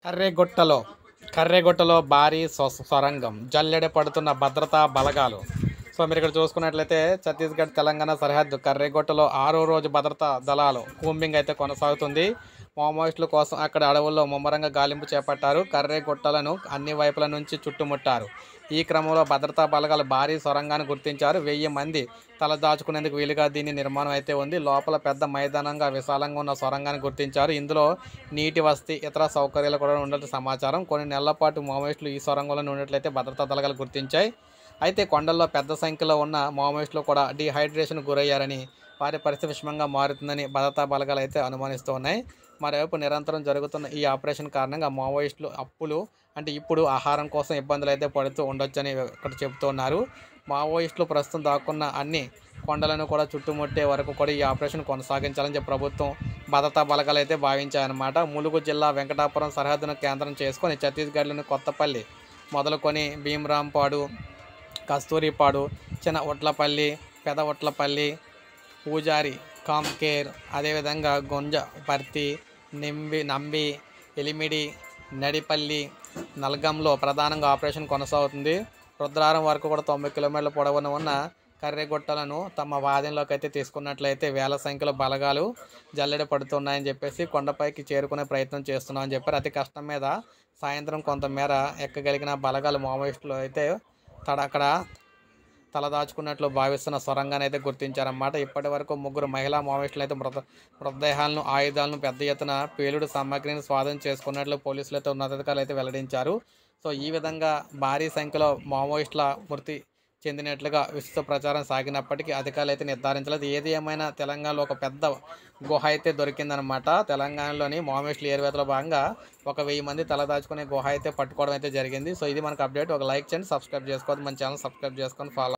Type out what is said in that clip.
కర్రెగుట్టలో కర్రెగుట్టలో భారీ సొరంగం జల్లెడ పడుతున్న భద్రతా బలగాలు. సో మీరు ఇక్కడ చూసుకున్నట్లయితే ఛత్తీస్గఢ్ తెలంగాణ సరిహద్దు కర్రెగుట్టలో 6వ రోజు భద్రతా దళాలు కూంబింగ్ అయితే కొనసాగుతుంది. మావోయిస్టుల కోసం అక్కడ అడవుల్లో ముమ్మరంగా గాలింపు చేపట్టారు. కర్రెగుట్టలను అన్ని వైపుల నుంచి చుట్టుముట్టారు. ఈ క్రమంలో భద్రతా బలగాలు భారీ సొరంగాన్ని గుర్తించారు. 1000 మంది తలదాచుకునేందుకు వీలుగా దీని నిర్మాణం అయితే ఉంది. లోపల పెద్ద మైదానంగా విశాలంగా ఉన్న సొరంగాన్ని గుర్తించారు. ఇందులో నీటి వసతి ఇతర సౌకర్యాలు కూడా ఉన్నట్లు సమాచారం. కొన్ని నెలల పాటు మావోయిస్టులు ఈ సొరంగంలో ఉన్నట్లయితే భద్రతా దళాలు గుర్తించాయి. అయితే కొండల్లో పెద్ద సంఖ్యలో ఉన్న మావోయిస్టులు కూడా డిహైడ్రేషన్ గురయ్యారని, వారి పరిస్థితి విషమంగా మారుతుందని భద్రతా బలగాలు అయితే అనుమానిస్తూ ఉన్నాయి. మరోవైపు నిరంతరం జరుగుతున్న ఈ ఆపరేషన్ కారణంగా మావోయిస్టులు ఇప్పుడు ఆహారం కోసం ఇబ్బందులు అయితే పడుతూ ఉండొచ్చని ఇక్కడ చెబుతున్నారు. మావోయిస్టులు ప్రస్తుతం దాక్కున్న అన్ని కొండలను కూడా చుట్టుముట్టే వరకు కూడా ఈ ఆపరేషన్ కొనసాగించాలని చెప్పి ప్రభుత్వం భద్రతా బలగాలు అయితే భావించాయన్నమాట. ములుగు జిల్లా వెంకటాపురం సరిహద్దును కేంద్రం చేసుకొని ఛత్తీస్గఢ్లోని కొత్తపల్లి మొదలుకొని భీమరాంపాడు, కస్తూరిపాడు, చిన్న ఒట్లపల్లి, పెద ఒట్లపల్లి, పూజారి, కామ్కేర్, అదేవిధంగా గుంజ పర్తి, నంబి, ఎలిమిడి, నడిపల్లి, నల్గంలో ప్రధానంగా ఆపరేషన్ కొనసాగుతుంది. రుద్రారం వరకు కూడా 90 కిలోమీటర్ల పొడవున ఉన్న కర్రెగుట్టలను తమ వాదనలోకి అయితే తీసుకున్నట్లయితే వేల సంఖ్యలో బలగాలు జల్లెడ పడుతున్నాయని చెప్పేసి కొండపైకి చేరుకునే ప్రయత్నం చేస్తున్నామని చెప్పారు. అతి కష్టం మీద సాయంత్రం కొంతమేర ఎక్కగలిగిన బలగాలు మావోయిస్టులు అయితే అక్కడ తలదాచుకున్నట్లు భావిస్తున్న సొరంగాన్ని అయితే గుర్తించారన్నమాట. ఇప్పటి వరకు 3 మహిళా మావోయిస్టులు అయితే మృతదేహాలను, ఆయుధాలను, పెద్ద ఎత్తున పేలుడు సామాగ్రిని స్వాధీనం చేసుకున్నట్లు పోలీసులు అయితే ఉన్నతాధికారులు అయితే వెల్లడించారు. సో ఈ విధంగా భారీ సంఖ్యలో మావోయిస్టుల మృతి చెందినట్లుగా విస్తృత ప్రచారం సాగినప్పటికీ అధికారులు అయితే నిర్ధారించలేదు. ఏది ఏమైనా తెలంగాణలో ఒక పెద్ద గుహ అయితే దొరికిందనమాట. తెలంగాణలోని మావోయిస్టుల ఏరివేతలో భాగంగా ఒక 1000 మంది తలదాచుకునే గుహ అయితే పట్టుకోవడం అయితే జరిగింది. సో ఇది మనకు అప్డేట్. ఒక లైక్ చేయండి, సబ్స్క్రైబ్ చేసుకోవద్దు, మన ఛానల్ సబ్స్క్రైబ్ చేసుకొని ఫాలో